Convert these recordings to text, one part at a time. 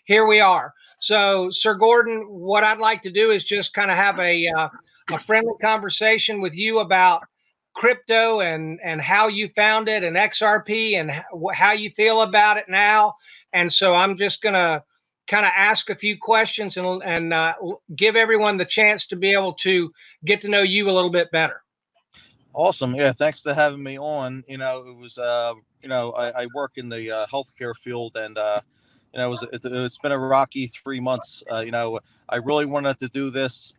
here we are. So, Sir Gordon, what I'd like to do is just kind of have a friendly conversation with you about crypto and how you found it and XRP and how you feel about it now. And so I'm just going to kind of ask a few questions and give everyone the chance to be able to get to know you a little bit better. Awesome. Yeah. Thanks for having me on. You know, it was, I work in the healthcare field, and, it's been a rocky 3 months. I really wanted to do this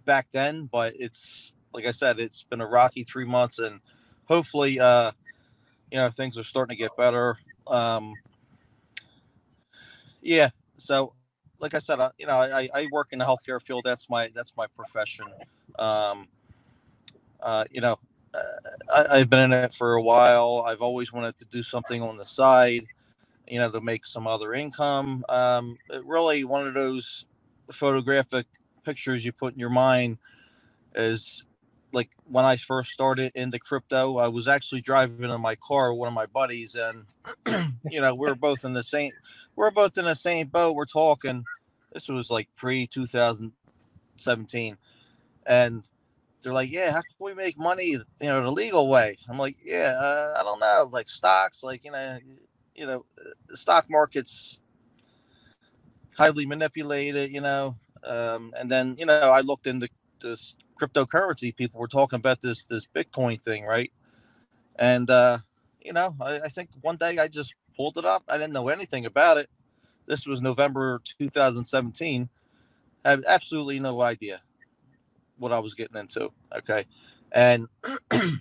back then, but it's, like I said, it's been a rocky 3 months, and hopefully, things are starting to get better. Yeah. So, like I said, I work in the healthcare field. That's my profession. Um, uh, you know, I've been in it for a while. I've always wanted to do something on the side, to make some other income. Really, one of those photographic pictures you put in your mind is like when I first started into crypto. I was actually driving in my car with one of my buddies, and we're both in the same boat. We're talking. This was like pre 2017, and they're like, "Yeah, how can we make money, the legal way?" I'm like, "Yeah, I don't know, like stocks, like the stock market's highly manipulated, and then I looked into this cryptocurrency. People were talking about this Bitcoin thing, right? And I think one day I just pulled it up. I didn't know anything about it. This was November 2017. I had absolutely no idea what I was getting into. Okay. And I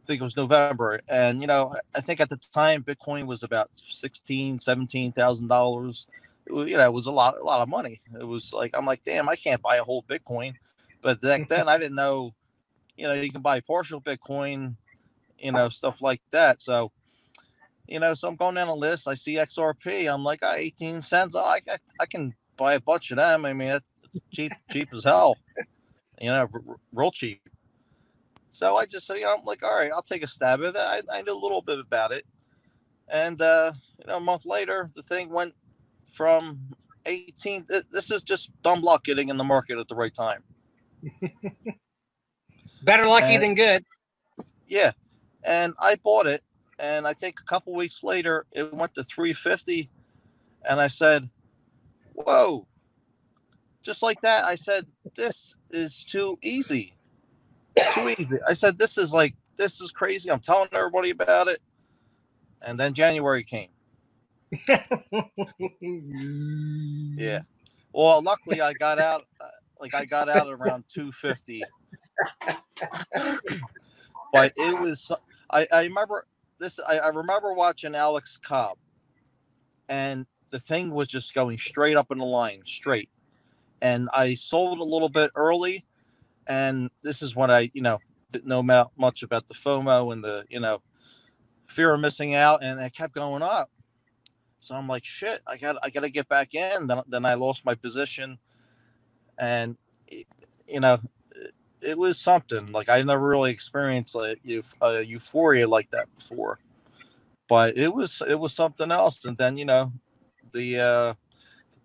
think it was November. And, I think at the time Bitcoin was about $17,000. It was a lot of money. It was like, I'm like, damn, I can't buy a whole Bitcoin. But back then I didn't know, you can buy partial Bitcoin, stuff like that. So, so I'm going down the list. I see XRP. I'm like, 18 cents. Oh, I can buy a bunch of them. I mean, it's cheap as hell, real cheap. So I just said, I'm like, all right, I'll take a stab at it. I knew a little bit about it. And, a month later, the thing went from 18. This is just dumb luck getting in the market at the right time. Better lucky than good. Yeah. And I bought it. And I think a couple weeks later, it went to 350. And I said, whoa, just like that. I said, this is too easy. Too easy. I said, this is crazy. I'm telling everybody about it. And then January came. Yeah. Well, luckily I got out. I got out around 250. But it was. I remember this. I remember watching Alex Cobb, and the thing was just going straight up in the line, straight. And I sold a little bit early, and this is when I, didn't know much about the FOMO and the, fear of missing out, and it kept going up. So I'm like, shit, I got to get back in. Then I lost my position, and it was something. Like I never really experienced like euphoria like that before, but it was something else. And then the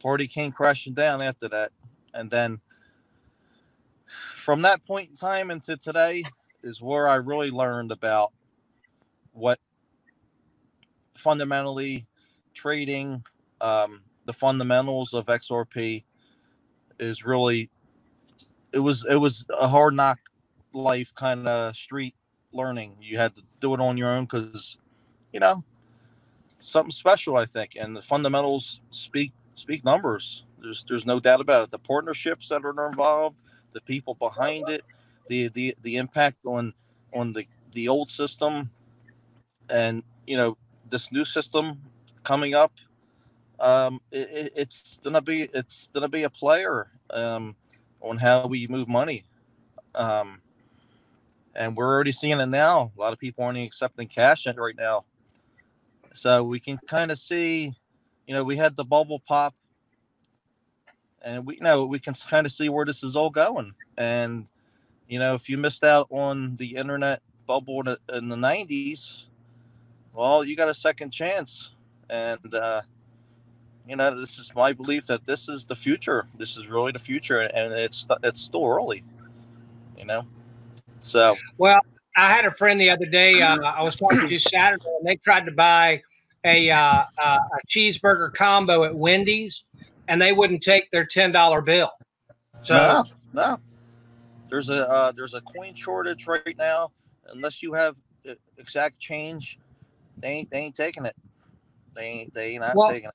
party came crashing down after that, and then from that point in time into today is where I really learned about what fundamentally trading, the fundamentals of XRP is really. It was a hard knock life kind of street learning. You had to do it on your own because something special, I think, and the fundamentals speak numbers. There's no doubt about it. The partnerships that are involved, the people behind it, the impact on the old system, and this new system coming up. It's gonna be a player on how we move money, and we're already seeing it now. A lot of people aren't accepting cash right now, so we can kind of see. We had the bubble pop, and we can kind of see where this is all going. And if you missed out on the internet bubble in the 90s, well, you got a second chance. And this is my belief that this is the future. This is really the future, and it's still early. So. Well, I had a friend the other day. I was talking to Saturday, and they tried to buy a cheeseburger combo at Wendy's, and they wouldn't take their $10 bill. So no, there's a coin shortage right now. Unless you have exact change, they ain't taking it. They ain't not taking it.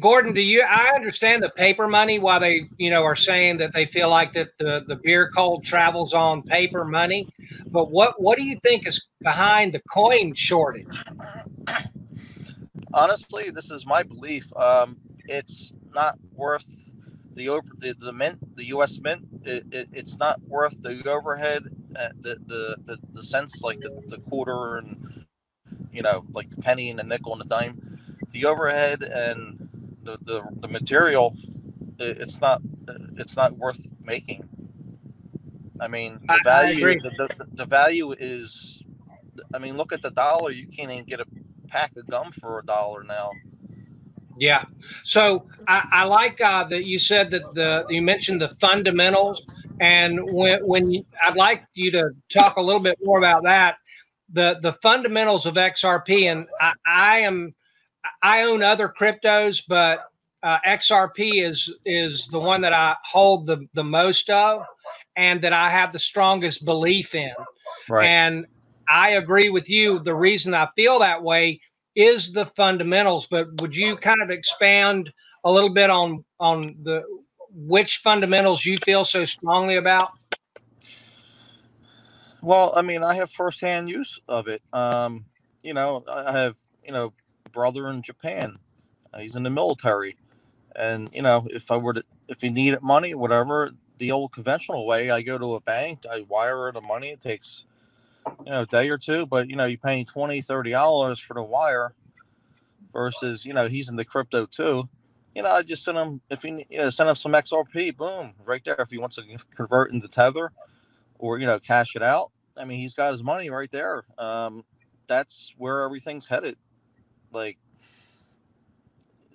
Gordon, I understand the paper money, why they, are saying that they feel like that the beer cold travels on paper money. But what do you think is behind the coin shortage? Honestly, this is my belief. It's not worth the mint, the U.S. mint. It's not worth the overhead, the cents, like the quarter and like the penny and the nickel and the dime. The overhead and the material, it's not worth making. I mean, the value the value is, I mean, look at the dollar. You can't even get a pack of gum for $1 now. Yeah. So I like that you said that you mentioned the fundamentals, and I'd like you to talk a little bit more about that, the fundamentals of XRP. And I own other cryptos, but XRP is the one that I hold the most of, and that I have the strongest belief in. Right. And I agree with you. The reason I feel that way is the fundamentals. But would you kind of expand a little bit on which fundamentals you feel so strongly about? Well, I mean, I have firsthand use of it. I have brother in Japan. He's in the military, and if he needed money, whatever, the old conventional way, I go to a bank, I wire the money. It takes a day or two, but you're paying $20-$30 for the wire versus he's in the crypto too. I just send him, if he send him some XRP, boom, right there. If he wants to convert into Tether or cash it out, I mean, he's got his money right there. That's where everything's headed. Like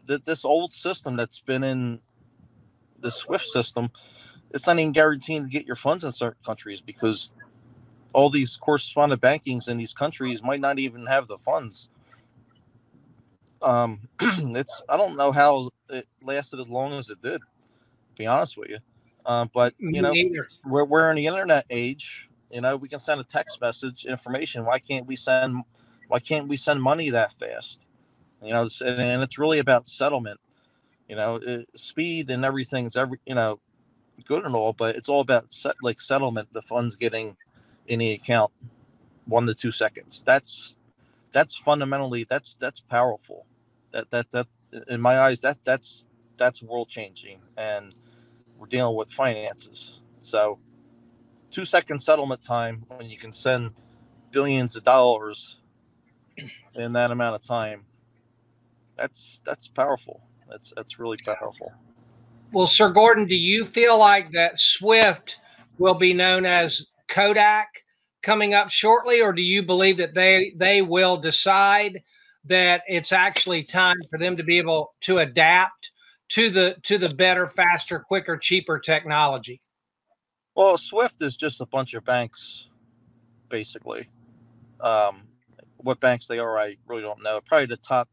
this old system that's been in the SWIFT system, it's not even guaranteed to get your funds in certain countries, because all these correspondent bankings in these countries might not even have the funds. I don't know how it lasted as long as it did, to be honest with you. But we're in the internet age. We can send a text message information. Why can't we send money that fast? And it's really about settlement. Speed and everything's good and all, but it's all about settlement. The funds getting in the account 1 to 2 seconds. That's fundamentally that's powerful. That in my eyes that's world changing, and we're dealing with finances. So 2-second settlement time, when you can send billions of dollars in that amount of time, that's powerful. That's really powerful. Well, Sir Gordon, do you feel like that SWIFT will be known as Kodak coming up shortly, or do you believe that they will decide that it's actually time for them to be able to adapt to the better, faster, quicker, cheaper technology? Well, SWIFT is just a bunch of banks, basically. What banks they are, I really don't know. Probably the top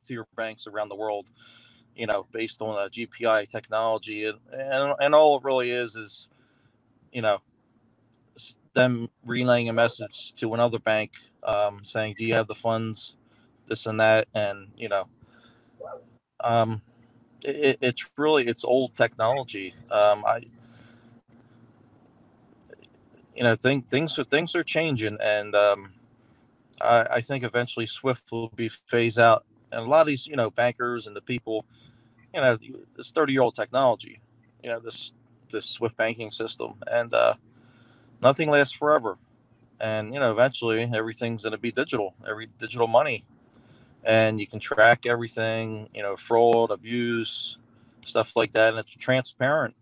tier banks around the world, based on GPI technology, and all it really is them relaying a message to another bank, saying, do you have the funds, this and that. And it's old technology. Things are changing, and I think eventually SWIFT will be phased out, and a lot of these bankers and the people, this 30-year-old technology, this SWIFT banking system, and nothing lasts forever. And eventually everything's going to be digital money, and you can track everything, fraud, abuse, stuff like that, and it's transparent.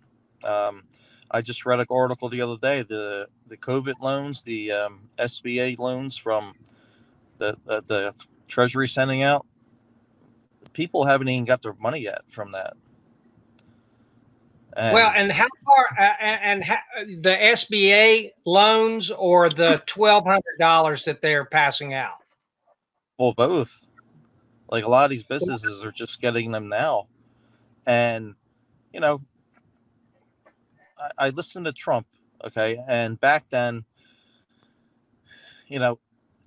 I just read an article the other day, the COVID loans, the SBA loans from the Treasury sending out. people haven't even got their money yet from that. And, well, and how far the SBA loans or the $1,200 that they're passing out? well, both. Like a lot of these businesses are just getting them now. And, you know, I listened to Trump, okay, and back then, you know,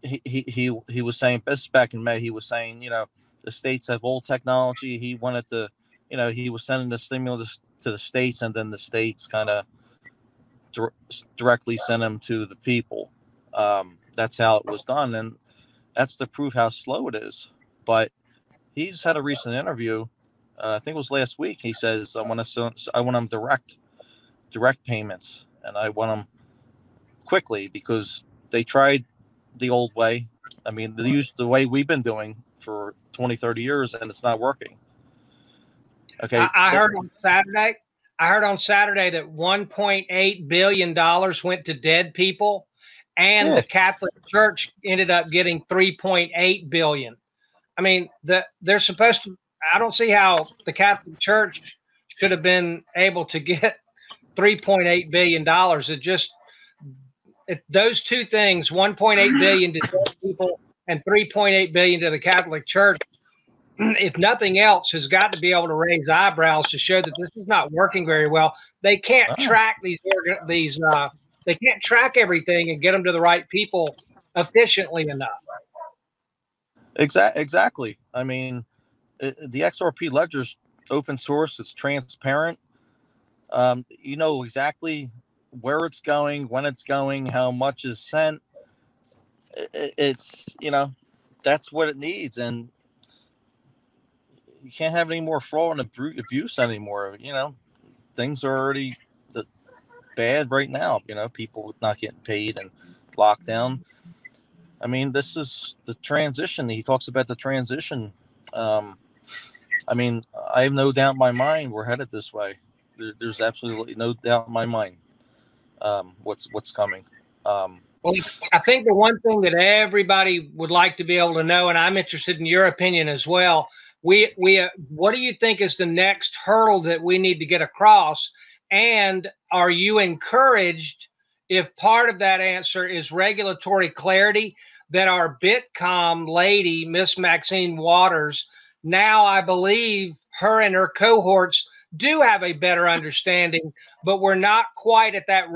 he was saying, this back in May, he was saying, you know, the states have old technology. He wanted to, you know, he was sending the stimulus to the states, and then the states kind of directly sent them to the people. That's how it was done, and that's to prove how slow it is. But he's had a recent interview, I think it was last week. He says, I want them direct payments, and I want them quickly, because they tried the old way. I mean, they used the way we've been doing for 20, 30 years, and it's not working. Okay. I heard on Saturday that $1.8 billion went to dead people, and the Catholic Church ended up getting $3.8 billion. I mean, they're supposed to. I don't see how the Catholic Church should have been able to get $3.8 billion. Those two things, $1.8 billion to dead people and $3.8 billion to the Catholic Church, if nothing else, has got to be able to raise eyebrows to show that this is not working very well. They can't track they can't track everything and get them to the right people efficiently enough. Exactly. I mean, the XRP ledger's open source. It's transparent. You know exactly where it's going, when it's going, how much is sent. It's, you know, that's what it needs. And you can't have any more fraud and abuse anymore. You know, things are already bad right now. You know, people not getting paid and lockdown. I mean, this is the transition. He talks about the transition. I mean, I have no doubt in my mind we're headed this way. There's absolutely no doubt in my mind what's coming. Well, I think the one thing that everybody would like to be able to know, and I'm interested in your opinion as well, what do you think is the next hurdle that we need to get across? And are you encouraged, if part of that answer is regulatory clarity, that our Bitcom lady, Miss Maxine Waters, now I believe her and her cohorts do have a better understanding, but we're not quite at that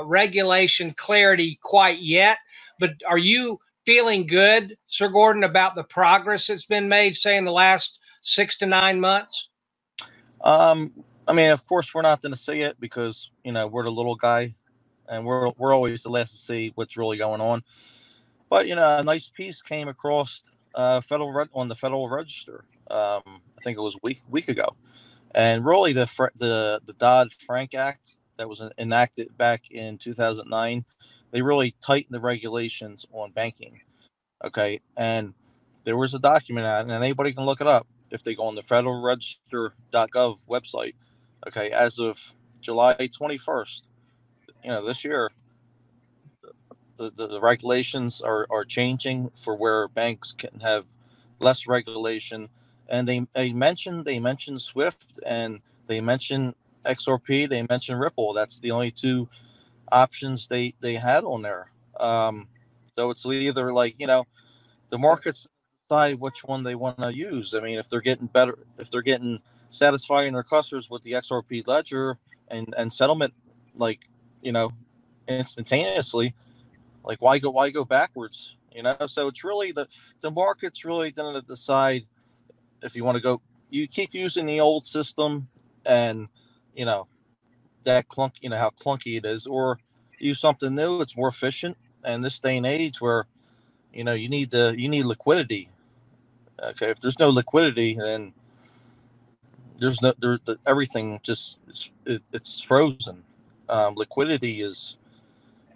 regulation clarity quite yet. But are you feeling good, Sir Gordon, about the progress that's been made, say, in the last 6 to 9 months? I mean, of course, we're not going to see it because, you know, we're the little guy, and we're always the last to see what's really going on. But, you know, a nice piece came across on the Federal Register. I think it was a week ago, and really the Dodd-Frank Act that was enacted back in 2009, they really tightened the regulations on banking. Okay, and there was a document out, and anybody can look it up if they go on the federalregister.gov website. Okay, as of July 21st, you know, this year, the regulations are changing for where banks can have less regulation, and they mentioned Swift, and they mentioned XRP, they mentioned Ripple. That's the only two options they had on there. So it's either, like, you know, the markets decide which one they want to use. I mean, if they're getting satisfying their customers with the XRP ledger and settlement, like, you know, instantaneously, like, why go backwards? You know, so it's really the market's really going to decide if you want to go. You keep using the old system, and, you know, that you know how clunky it is, or use something new. It's more efficient. And this day and age where, you know, you need liquidity. Okay, if there's no liquidity, then everything just it's frozen. Liquidity is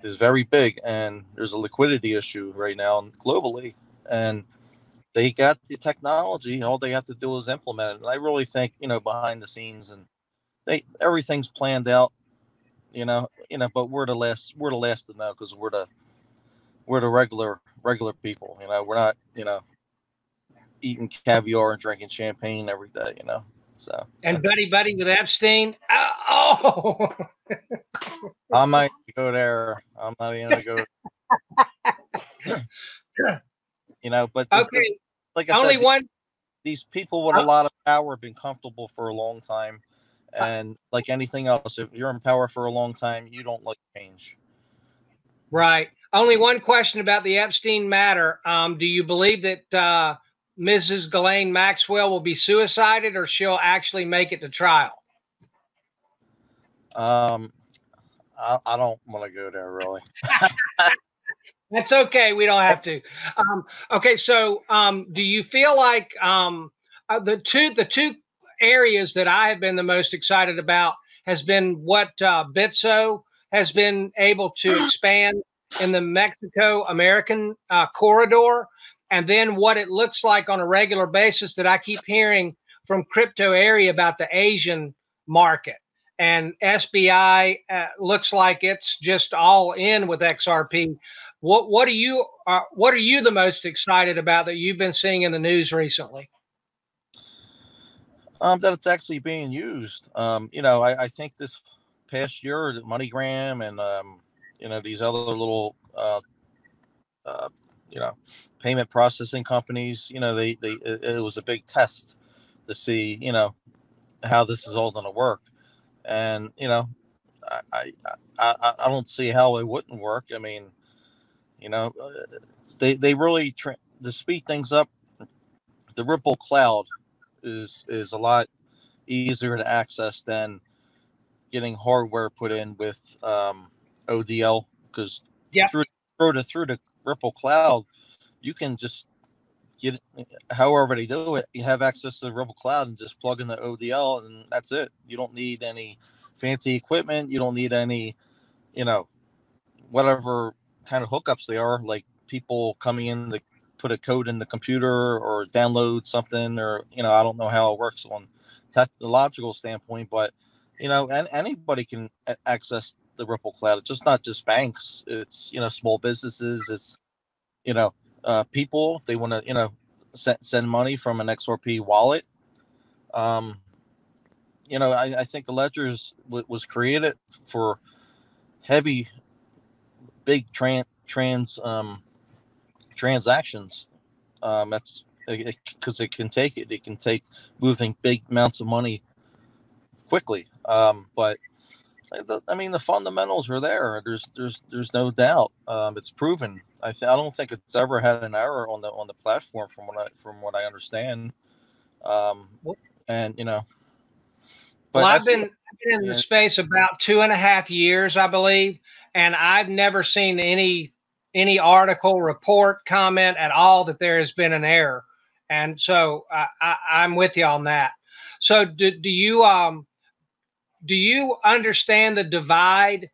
very big, and there's a liquidity issue right now globally, and they got the technology. All they have to do is implement it. And I really think, you know, behind the scenes, and everything's planned out. You know, but we're the last to know, because we're the regular people. You know, we're not, you know, eating caviar and drinking champagne every day, you know. So And buddy with Epstein. Oh, I'm not even gonna go there. I'm not even gonna go. You know, but okay. like I Only said, one. these people with a lot of power have been comfortable for a long time, and like anything else, if you're in power for a long time, you don't like change. Right. Only one question about the Epstein matter. Do you believe that Mrs. Ghislaine Maxwell will be suicided, or she'll actually make it to trial? I don't want to go there really. That's okay. We don't have to. Okay. So, do you feel like the two areas that I have been the most excited about has been what Bitso has been able to expand in the Mexico American corridor, and then what it looks like on a regular basis that I keep hearing from crypto area about the Asian market. And SBI looks like it's just all in with XRP. What are you the most excited about that you've been seeing in the news recently? That it's actually being used. You know, I think this past year, MoneyGram and you know, these other little you know, payment processing companies, you know, it was a big test to see, you know, how this is all going to work. And you know, I don't see how it wouldn't work. I mean, you know, they really to speed things up. The Ripple cloud is a lot easier to access than getting hardware put in with ODL, because Yeah. through the Ripple cloud, you can just get however they do it. You have access to the Ripple cloud and just plug in the ODL, and that's it. You don't need any fancy equipment. You don't need any, you know, whatever kind of hookups they are, like people coming in to put a code in the computer or download something, or you know, I don't know how it works on technological standpoint, but you know, and anybody can access the Ripple cloud. It's just not just banks. It's, you know, small businesses. It's, you know, people, if they want to, you know, send money from an XRP wallet. You know, I think the ledgers was created for heavy, big transactions. That's because it can take it. It can take moving big amounts of money quickly. But I mean, the fundamentals are there. There's no doubt. It's proven. I don't think it's ever had an error on the platform from what I understand. And you know, but well, I've been in the space about 2.5 years, I believe, and I've never seen any article, report, comment at all that there has been an error. And so I'm with you on that. So do you understand the divide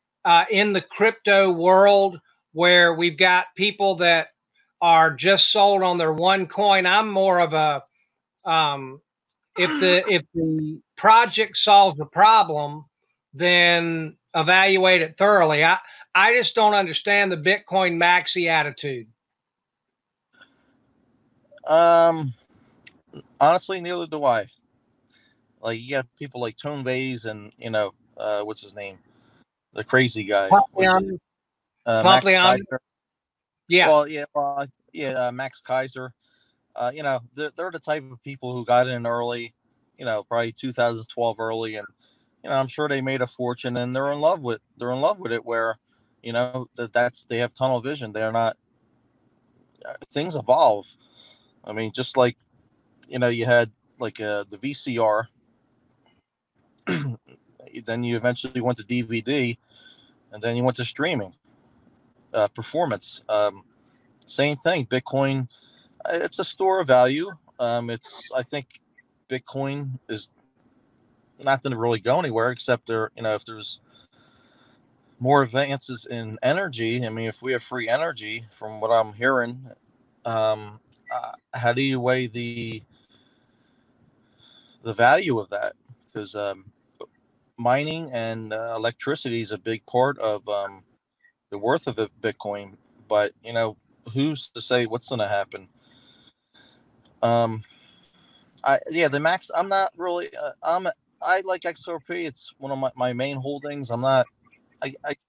in the crypto world where we've got people that are just sold on their one coin? I'm more of a if the project solves the problem, then evaluate it thoroughly. I just don't understand the Bitcoin maxi attitude. Honestly, neither do I. Like, you got people like Tone Vays and, you know, what's his name, the crazy guy, Max Kaiser. Yeah. Well, Max Kaiser. You know, they're the type of people who got in early, you know, probably 2012 early, and you know, I'm sure they made a fortune, and they're in love with it. Where, you know, they have tunnel vision. They're not. Things evolve. I mean, just like, you know, you had like the VCR, then you eventually went to DVD, and then you went to streaming. Performance, same thing. Bitcoin, it's a store of value. I think Bitcoin is not going to really go anywhere, except there, you know, if there's more advances in energy. I mean, if we have free energy, from what I'm hearing, how do you weigh the value of that? Because mining and electricity is a big part of the worth of Bitcoin. But you know, who's to say what's going to happen? The max. I'm not really. I like XRP. It's one of my main holdings. I'm not.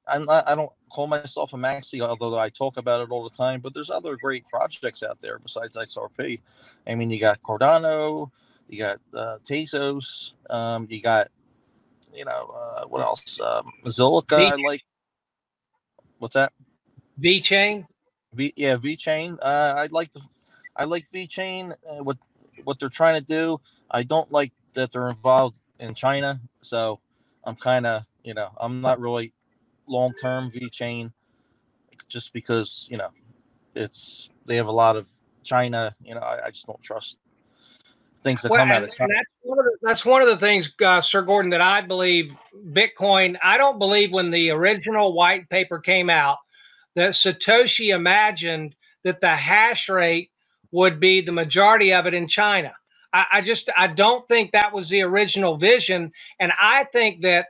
I'm not. I don't call myself a maxi, although I talk about it all the time. But there's other great projects out there besides XRP. I mean, you got Cardano, you got Tezos, you got what else? Zilliqa. I like. What's that? VeChain. VeChain. I like VeChain. What they're trying to do. I don't like that they're involved in China. So I'm kind of, I'm not really long term VeChain, just because they have a lot of China. I just don't trust things that come out of China. That's one of the things, Sir Gordon, that I believe Bitcoin. I don't believe when the original white paper came out that Satoshi imagined that the hash rate would be the majority of it in China. I don't think that was the original vision. And I think that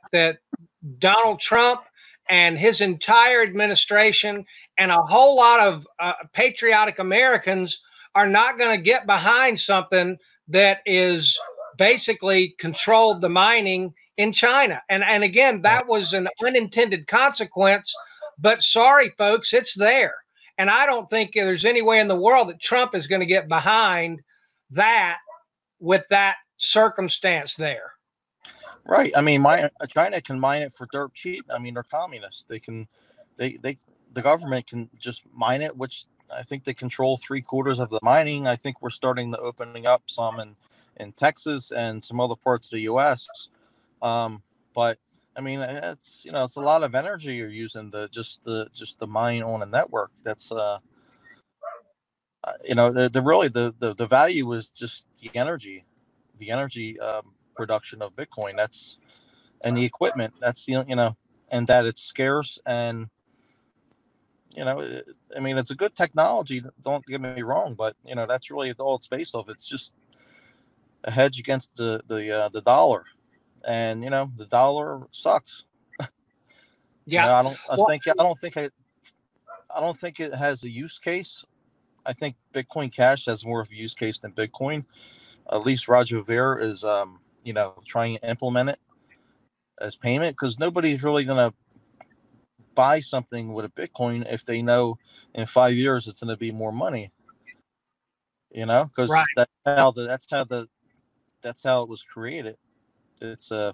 Donald Trump and his entire administration and a whole lot of patriotic Americans are not going to get behind something that is basically controlled the mining in China. And again, that was an unintended consequence, but sorry, folks, it's there. And I don't think there's any way in the world that Trump is going to get behind that with that circumstance there. Right. I mean, China can mine it for dirt cheap. I mean, they're communists. The government can just mine it, which I think they control 3/4 of the mining. I think we're starting to opening up some in Texas and some other parts of the U.S. But I mean, it's a lot of energy you're using to just the mine on a network. That's the value is just the energy production of Bitcoin. And the equipment. That's and that it's scarce. And I mean, it's a good technology. Don't get me wrong, but that's really all it's based off. It's just a hedge against the dollar, and the dollar sucks. Yeah, I don't think it has a use case. I think Bitcoin Cash has more of a use case than Bitcoin. At least Roger Ver is trying to implement it as payment, because nobody's really going to buy something with a Bitcoin if they know in 5 years it's going to be more money. Because right. that's how it was created. It's today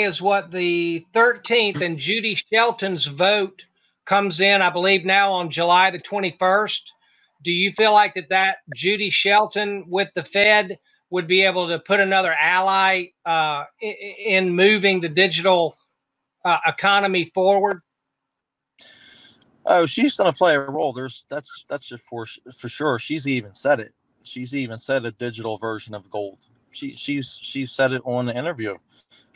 is what, the 13th, and Judy Shelton's vote comes in, I believe, now on July the 21st. Do you feel like that Judy Shelton with the Fed would be able to put another ally in moving the digital economy forward? Oh, she's going to play a role. That's just for sure. She's even said it. She's even said a digital version of gold. She said it on the interview.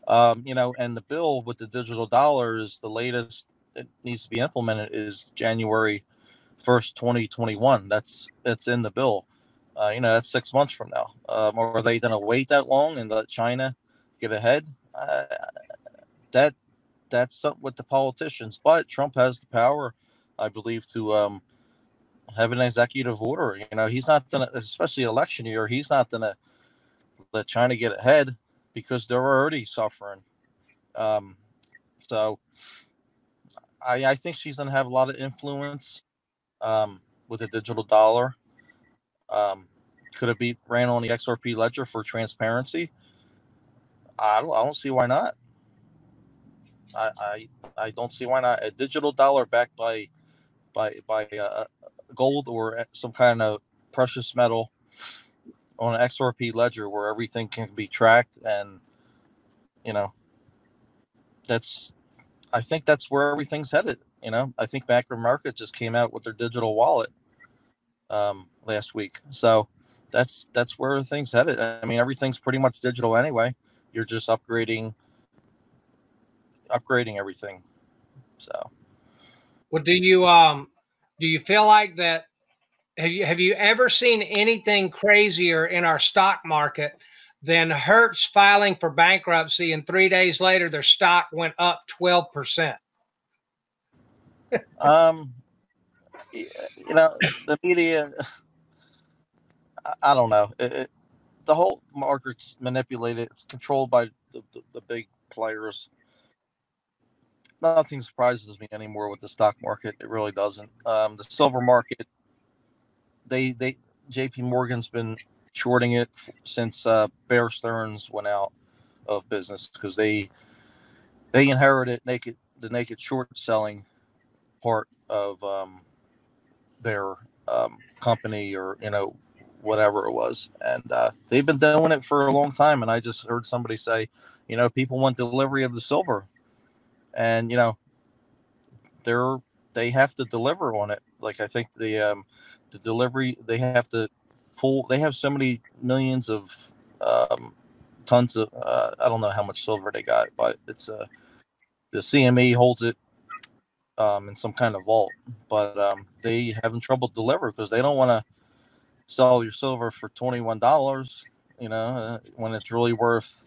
And the bill with the digital dollar is the latest it needs to be implemented is January 1st, 2021. That's in the bill. That's 6 months from now. Or are they going to wait that long and let China get ahead? That's something with the politicians. But Trump has the power, I believe, to have an executive order. He's not gonna, especially election year, he's not gonna let China get ahead because they're already suffering. So I think she's gonna have a lot of influence with the digital dollar. Could it be ran on the XRP ledger for transparency? I don't see why not. I don't see why not. A digital dollar backed by gold or some kind of precious metal on an XRP ledger where everything can be tracked, and I think that's where everything's headed. I think Macro Market just came out with their digital wallet last week, so that's where everything's headed. I mean, everything's pretty much digital anyway. You're just upgrading everything. So, well, do you feel like that? Have you ever seen anything crazier in our stock market than Hertz filing for bankruptcy, and 3 days later their stock went up 12%? you know, the media, I don't know. The whole market's manipulated. It's controlled by the big players. Nothing surprises me anymore with the stock market. It really doesn't. The silver market, they JP Morgan's been shorting it since Bear Stearns went out of business because they inherited the naked short selling part of their company, or whatever it was, and they've been doing it for a long time. And I just heard somebody say, people want delivery of the silver, and they have to deliver on it. Like, I think the delivery, they have to pull. They have so many millions of tons of I don't know how much silver they got, but it's the CME holds it in some kind of vault, but they having trouble deliver because they don't want to sell your silver for $21, when it's really worth,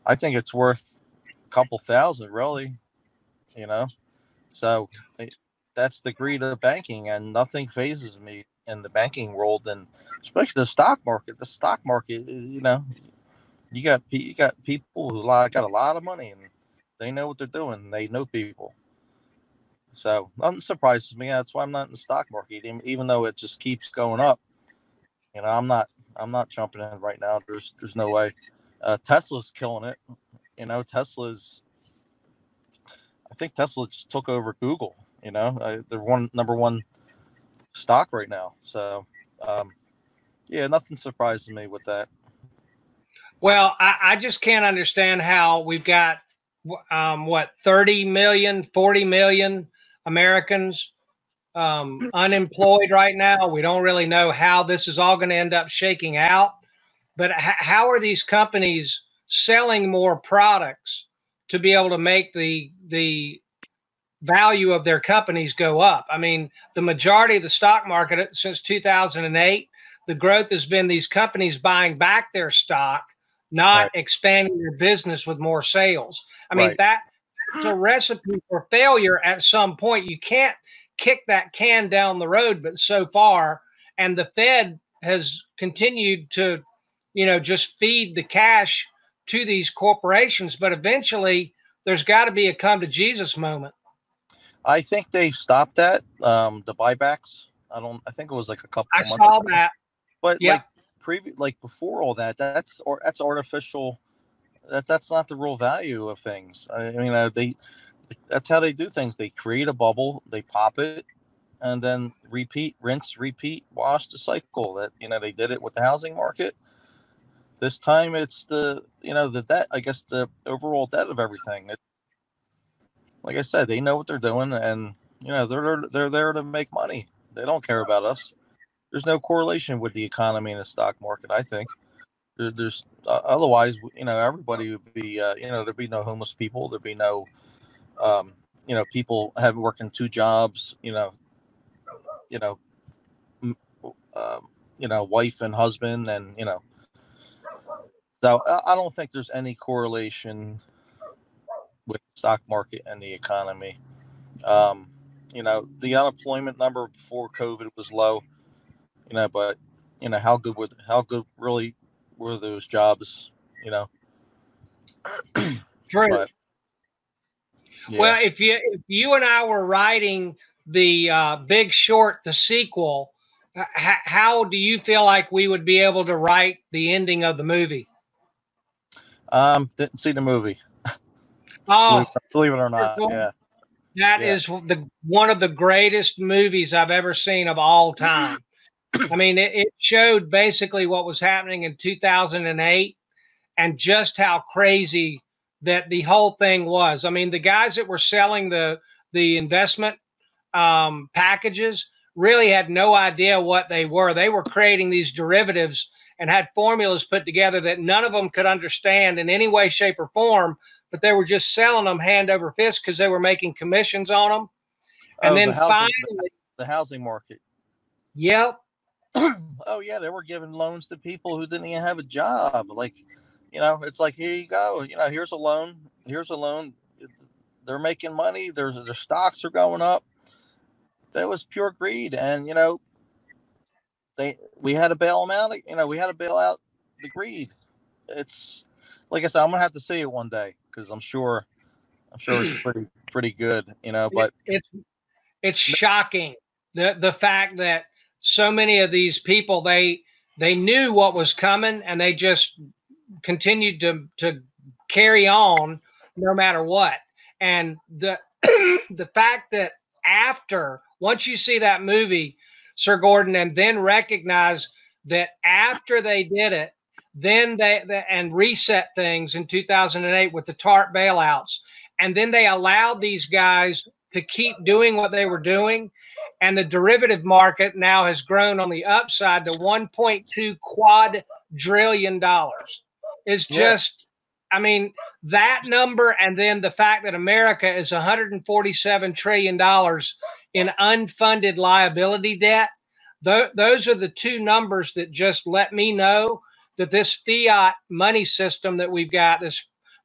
I think it's worth a couple thousand, really, so that's the greed of banking, and nothing phases me in the banking world, and especially the stock market. The stock market, you got people who got a lot of money, and they know what they're doing. They know people. So nothing surprises me. That's why I'm not in the stock market, even though it just keeps going up. I'm not jumping in right now. There's no way. Tesla's killing it. I think Tesla just took over Google. They're number one stock right now. So, yeah, nothing surprises me with that. Well, I just can't understand how we've got 30 million, 40 million Americans unemployed right now. We don't really know how this is all going to end up shaking out. But how are these companies selling more products to be able to make the value of their companies go up? I mean, the majority of the stock market since 2008, the growth has been these companies buying back their stock, not expanding their business with more sales. I mean, that's a recipe for failure at some point. You can't kick that can down the road, but so far, and the Fed has continued to, just feed the cash to these corporations, but eventually there's got to be a come to Jesus moment. I think they've stopped that, the buybacks. I think it was like a couple I months saw ago. that. But like before all that, that's artificial. That's not the real value of things. I mean, that's how they do things. They create a bubble, they pop it, and then repeat, rinse, repeat, wash the cycle. That they did it with the housing market. This time it's the debt. I guess the overall debt of everything. Like I said, they know what they're doing, and they're there to make money. They don't care about us. There's no correlation with the economy and the stock market. I think there's otherwise, everybody would be, there'd be no homeless people. There'd be no, people working two jobs. Wife and husband, and So I don't think there's any correlation with the stock market and the economy. The unemployment number before COVID was low, but how good really were those jobs? True. But, yeah. Well, if you and I were writing the Big Short, the sequel, how do you feel like we would be able to write the ending of the movie? Didn't see the movie. Oh, believe it or not, yeah. That is one of the greatest movies I've ever seen of all time. I mean, it showed basically what was happening in 2008 and just how crazy that the whole thing was. I mean, the guys that were selling the investment packages really had no idea what they were. They were creating these derivatives and had formulas put together that none of them could understand in any way, shape, or form, but they were just selling them hand over fist because they were making commissions on them. And then finally, the housing market. Yep. Oh yeah, they were giving loans to people who didn't even have a job. Like, it's like, here you go. Here's a loan. Here's a loan. They're making money. Their stocks are going up. that was pure greed. And, you know, we had to bail them out. You know, we had to bail out the greed. It's like I said, I'm going to have to see it one day, because I'm sure it's pretty good, you know, but it's shocking the fact that so many of these people, they knew what was coming, and they just continued to carry on no matter what. And the the fact that once you see that movie, Sir Gordon, and then recognize that after they did it, then they and reset things in 2008 with the TARP bailouts, and then they allowed these guys to keep doing what they were doing, and the derivative market now has grown on the upside to $1.2 quadrillion. Is just, I mean, that number, and then the fact that America is $147 trillion in unfunded liability debt. Those are the two numbers that just let me know that this fiat money system that we've got, this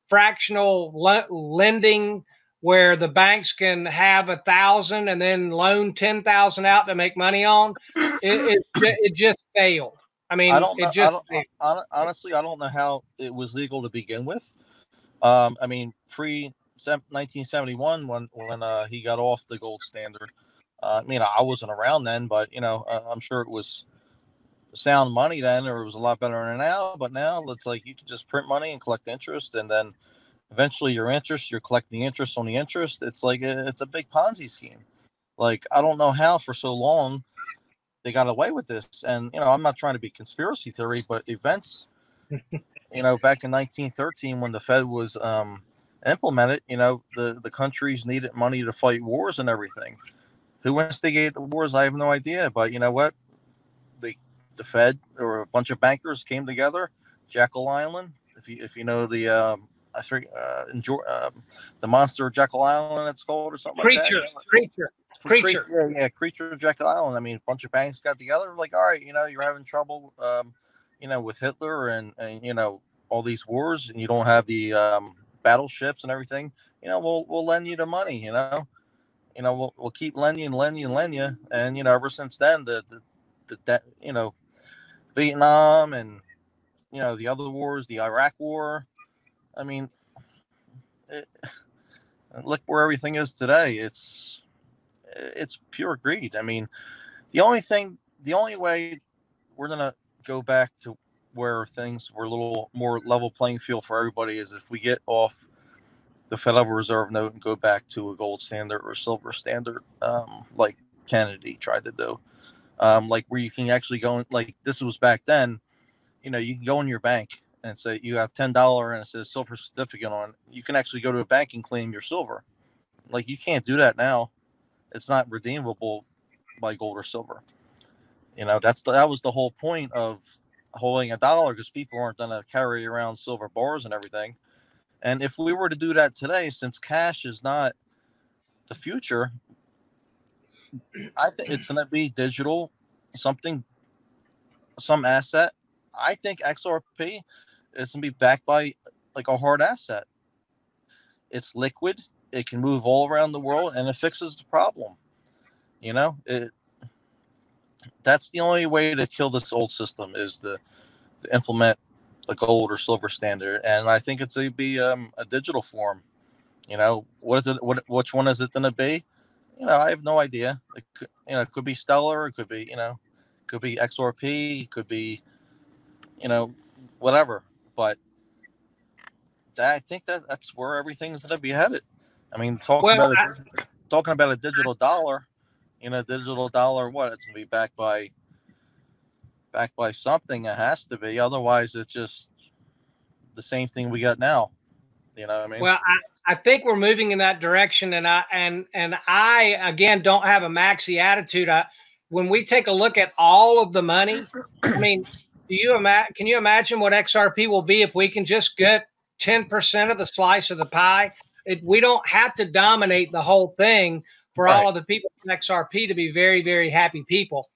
fractional lending, where the banks can have 1,000 and then loan 10,000 out to make money on, it just failed. I mean, honestly, I don't know how it was legal to begin with. I mean, pre 1971, when he got off the gold standard. I mean, I wasn't around then, but, you know, I'm sure it was sound money then, or it was a lot better than now. But now it's like you can just print money and collect interest, and then eventually you're collecting interest on the interest. It's like it's a big Ponzi scheme. Like, I don't know how for so long they got away with this. And, you know, I'm not trying to be conspiracy theory, but events, you know, back in 1913, when the Fed was implemented, you know, the countries needed money to fight wars and everything. Who instigated the wars? I have no idea. But you know what? The Fed, or a bunch of bankers, came together. Jekyll Island, if you know the I think the monster Jekyll Island, it's called, or something like that. Creature. Yeah, Creature Jekyll Island. I mean, a bunch of banks got together, like, all right, you know, you're having trouble, you know, with Hitler and you know, all these wars, and you don't have the battleships and everything. You know, we'll lend you the money. You know, we'll keep lending you, and you know, ever since then, the you know, Vietnam, and you know, the other wars, the Iraq War. I mean, look where everything is today. It's pure greed. I mean, the only way we're gonna go back to where things were a little more level playing field for everybody is if we get off the Federal Reserve note and go back to a gold standard or silver standard, like Kennedy tried to do. Like, where you can actually go, like this was back then, you know, you can go in your bank and say you have $10 and it says silver certificate on it. You can actually go to a bank and claim your silver. Like, you can't do that now. It's not redeemable by gold or silver. You know, that was the whole point of holding $1, because people aren't going to carry around silver bars and everything. And if we were to do that today, since cash is not the future, I think it's going to be digital, some asset. I think XRP is going to be backed by like a hard asset. It's liquid. It can move all around the world, and it fixes the problem. You know, that's the only way to kill this old system, is to implement a gold or silver standard. And I think it's going to be a digital form. You know, which one is it going to be? You know, I have no idea. It could be Stellar. It could be, could be XRP. It could be, whatever. But I think that's where everything's going to be headed. I mean, talking about a digital dollar, digital dollar, what, it's going to be backed by something. It has to be. Otherwise, it's just the same thing we got now. You know what I mean? Well, I think we're moving in that direction, and I again don't have a maxi attitude. When we take a look at all of the money, I mean, can you imagine what XRP will be if we can just get 10% of the slice of the pie? We don't have to dominate the whole thing for all of the people in XRP to be very, very happy people.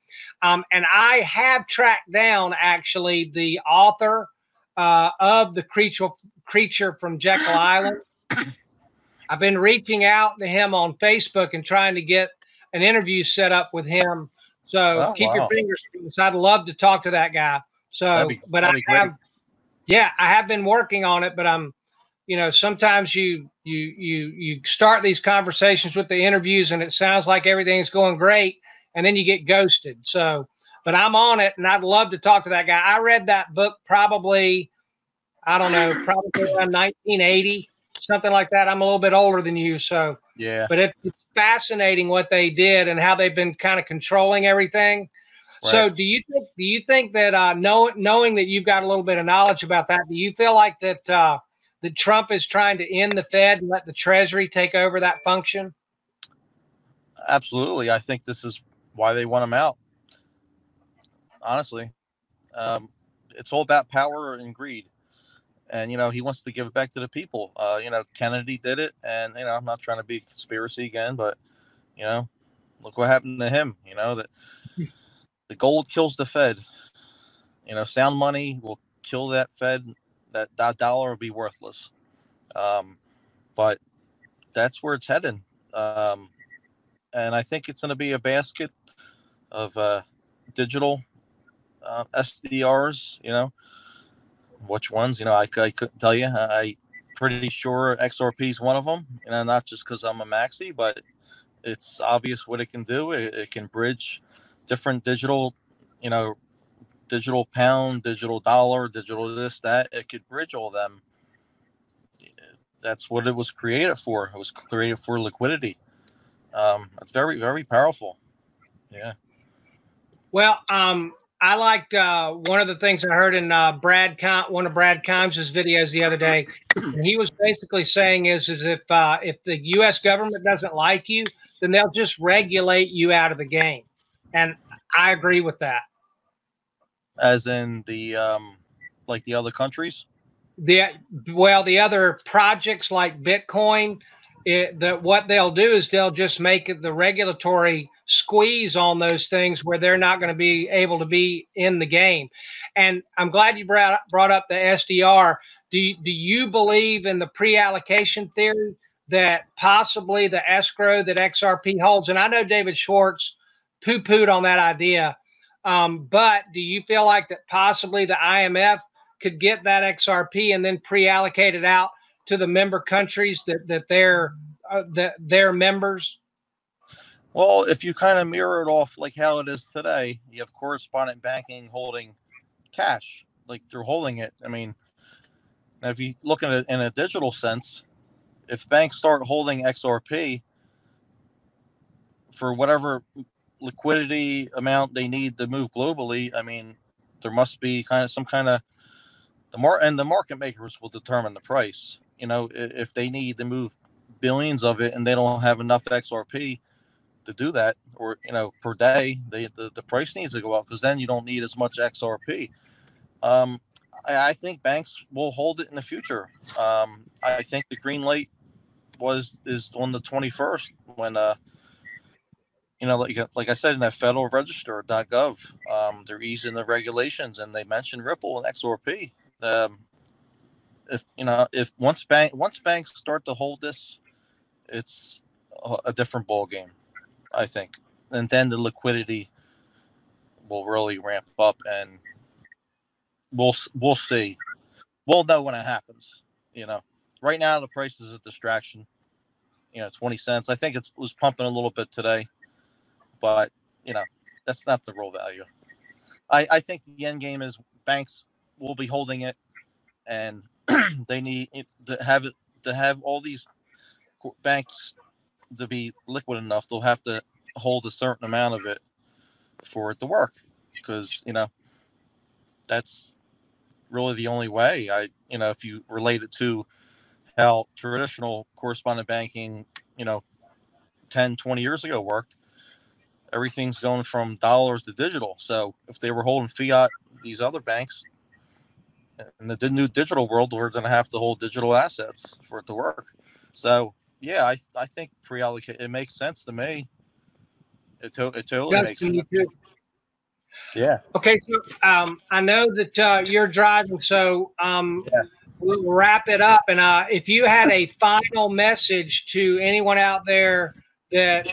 And I have tracked down actually the author of the creature from Jekyll Island. I've been reaching out to him on Facebook and trying to get an interview set up with him. So Oh, keep your wow. fingers crossed. I'd love to talk to that guy. So, but that'd be great. I have been working on it, but sometimes you start these conversations with the interviews and it sounds like everything's going great, and then you get ghosted. So, but I'm on it, and I'd love to talk to that guy. I read that book probably, I don't know, probably around 1980, something like that. I'm a little bit older than you, so Yeah. but it's fascinating what they did and how they've been kind of controlling everything. Right. So do you think that knowing that you've got a little bit of knowledge about that, do you feel like that that Trump is trying to end the Fed and let the Treasury take over that function? Absolutely. I think this is why they want him out. Honestly, it's all about power and greed. And, he wants to give it back to the people. Kennedy did it. And, I'm not trying to be a conspiracy again, but, look what happened to him. That the gold kills the Fed. Sound money will kill that Fed. That dollar will be worthless. But that's where it's heading. And I think it's going to be a basket of digital SDRs, which ones, I couldn't tell you. I pretty sure XRP is one of them, not just because I'm a maxi, but it's obvious what it can do. It can bridge different digital, digital pound, digital dollar, digital this, that. It could bridge all of them. That's what it was created for. It was created for liquidity. It's very, very powerful. Yeah. Well, I liked one of the things I heard in one of Brad Kimes' videos the other day. And he was basically saying is if the U.S. government doesn't like you, then they'll just regulate you out of the game. And I agree with that. As in the like the other countries. The other projects like Bitcoin, what they'll do is they'll just make the regulatory squeeze on those things where they're not going to be able to be in the game. And I'm glad you brought up the SDR. Do you believe in the pre-allocation theory that possibly the escrow that XRP holds? And I know David Schwartz poo-pooed on that idea, but do you feel like that possibly the IMF could get that XRP and then pre-allocate it out to the member countries that they're members? Well, if you kind of mirror it off like how it is today, you have correspondent banking holding cash, like they're holding it. I mean, if you look at it in a digital sense, if banks start holding XRP for whatever liquidity amount they need to move globally, I mean, there must be some kind of the market makers will determine the price. If they need to move billions of it and they don't have enough XRP to do that, or per day, the price needs to go up, because then you don't need as much XRP. I think banks will hold it in the future. I think the green light is on the 21st when like I said, in that Federal Register.gov, they're easing the regulations, and they mentioned Ripple and XRP. If once banks start to hold this, it's a different ball game, I think, and then the liquidity will really ramp up, and we'll see. We'll know when it happens. Right now the price is a distraction. 20 cents. I think it was pumping a little bit today, but that's not the real value. I think the end game is banks will be holding it, and they need to have all these banks to be liquid enough. They'll have to hold a certain amount of it for it to work, because that's really the only way. If you relate it to how traditional correspondent banking 10, 20 years ago worked, everything's going from dollars to digital. So if they were holding fiat, these other banks in the new digital world, we're going to have to hold digital assets for it to work. So yeah, I think pre-allocate, it makes sense to me. It totally makes sense. Yeah. Okay, so I know that you're driving, so Yeah. we'll wrap it up. And if you had a final message to anyone out there that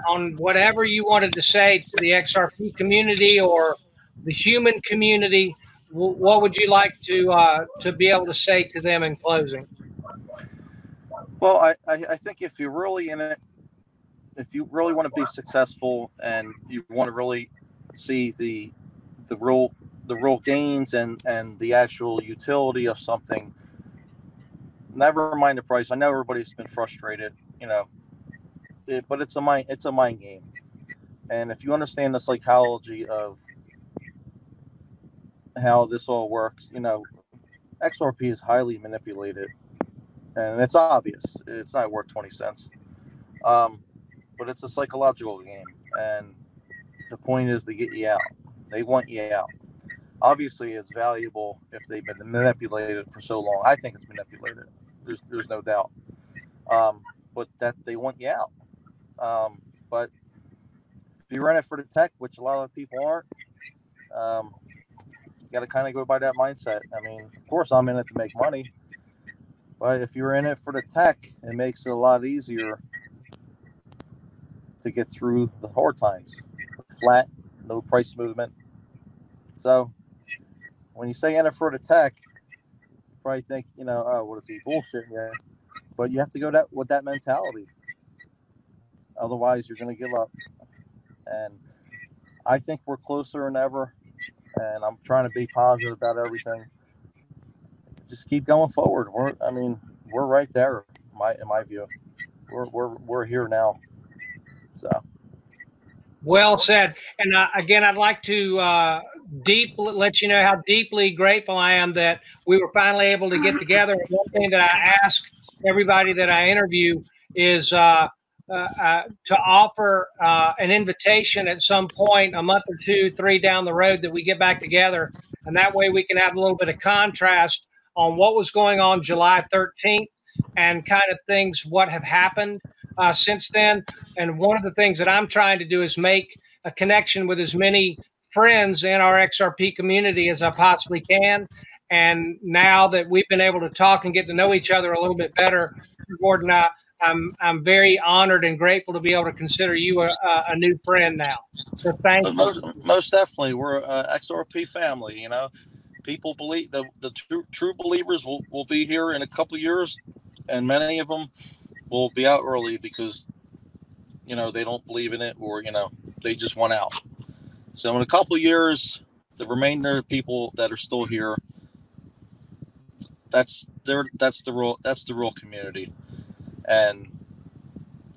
on whatever you wanted to say to the XRP community or the human community, what would you like to be able to say to them in closing? Well, I think if you're really in it, if you really want to be successful and you want to really see the real gains and the actual utility of something, never mind the price. I know everybody's been frustrated, but it's a mind game. And if you understand the psychology of how this all works, XRP is highly manipulated, and it's obvious. It's not worth 20 cents. But it's a psychological game, and the point is to get you out. They want you out. Obviously, it's valuable if they've been manipulated for so long. I think it's manipulated. There's no doubt. But that they want you out. But if you're in it for the tech, which a lot of people aren't, you got to kind of go by that mindset. I mean, of course, I'm in it to make money, but if you're in it for the tech, it makes it a lot easier to get through the hard times. Flat, no price movement. So when you say in it for the tech, you probably think, oh, what is he bullshit here? But you have to go with that mentality. Otherwise, you're going to give up. And I think we're closer than ever. And I'm trying to be positive about everything. Just keep going forward. We're right there. In my view, we're here now. So, well said. And again, I'd like to let you know how deeply grateful I am that we were finally able to get together. And one thing that I ask everybody that I interview is to offer an invitation at some point, a month or 2, 3 down the road, that we get back together, and that way we can have a little bit of contrast on what was going on July 13th and kind of things what have happened since then. And one of the things that I'm trying to do is make a connection with as many friends in our XRP community as I possibly can. And now that we've been able to talk and get to know each other a little bit better, Gordon, I'm very honored and grateful to be able to consider you a new friend now. So thank you. Most definitely, we're a XRP family. People believe the true believers will be here in a couple of years, and many of them will be out early because they don't believe in it, or they just want out. So in a couple of years, the remainder of people that are still here, that's the real community. And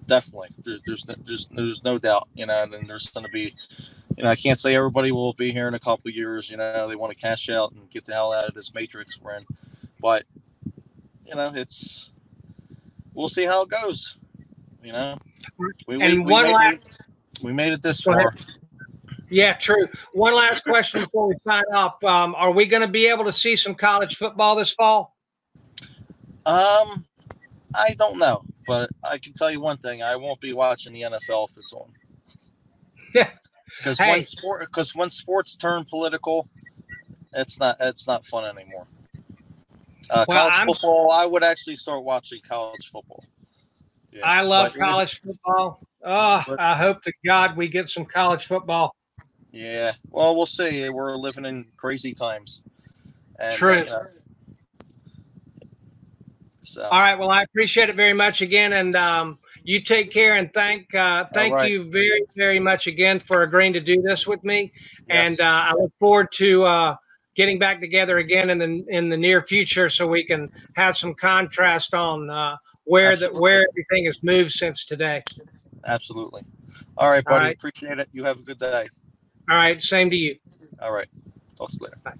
definitely there's no doubt, and then there's going to be, I can't say everybody will be here in a couple of years. They want to cash out and get the hell out of this matrix we're in, but we'll see how it goes. We made it this far. Yeah, true. One last question before we sign off. Are we going to be able to see some college football this fall? I don't know, but I can tell you one thing: I won't be watching the NFL if it's on. Yeah, because when sports turn political, it's not fun anymore. College football, I would actually start watching college football. Yeah, I love college football. I hope to God we get some college football. Yeah, well, we'll see. We're living in crazy times. And, true. So. All right. Well, I appreciate it very much again, and you take care. And thank you very, very much again for agreeing to do this with me. Yes. And I look forward to getting back together again in the near future, so we can have some contrast on where everything has moved since today. Absolutely. All right, buddy. All right. Appreciate it. You have a good day. All right. Same to you. All right. Talk to you later. Bye.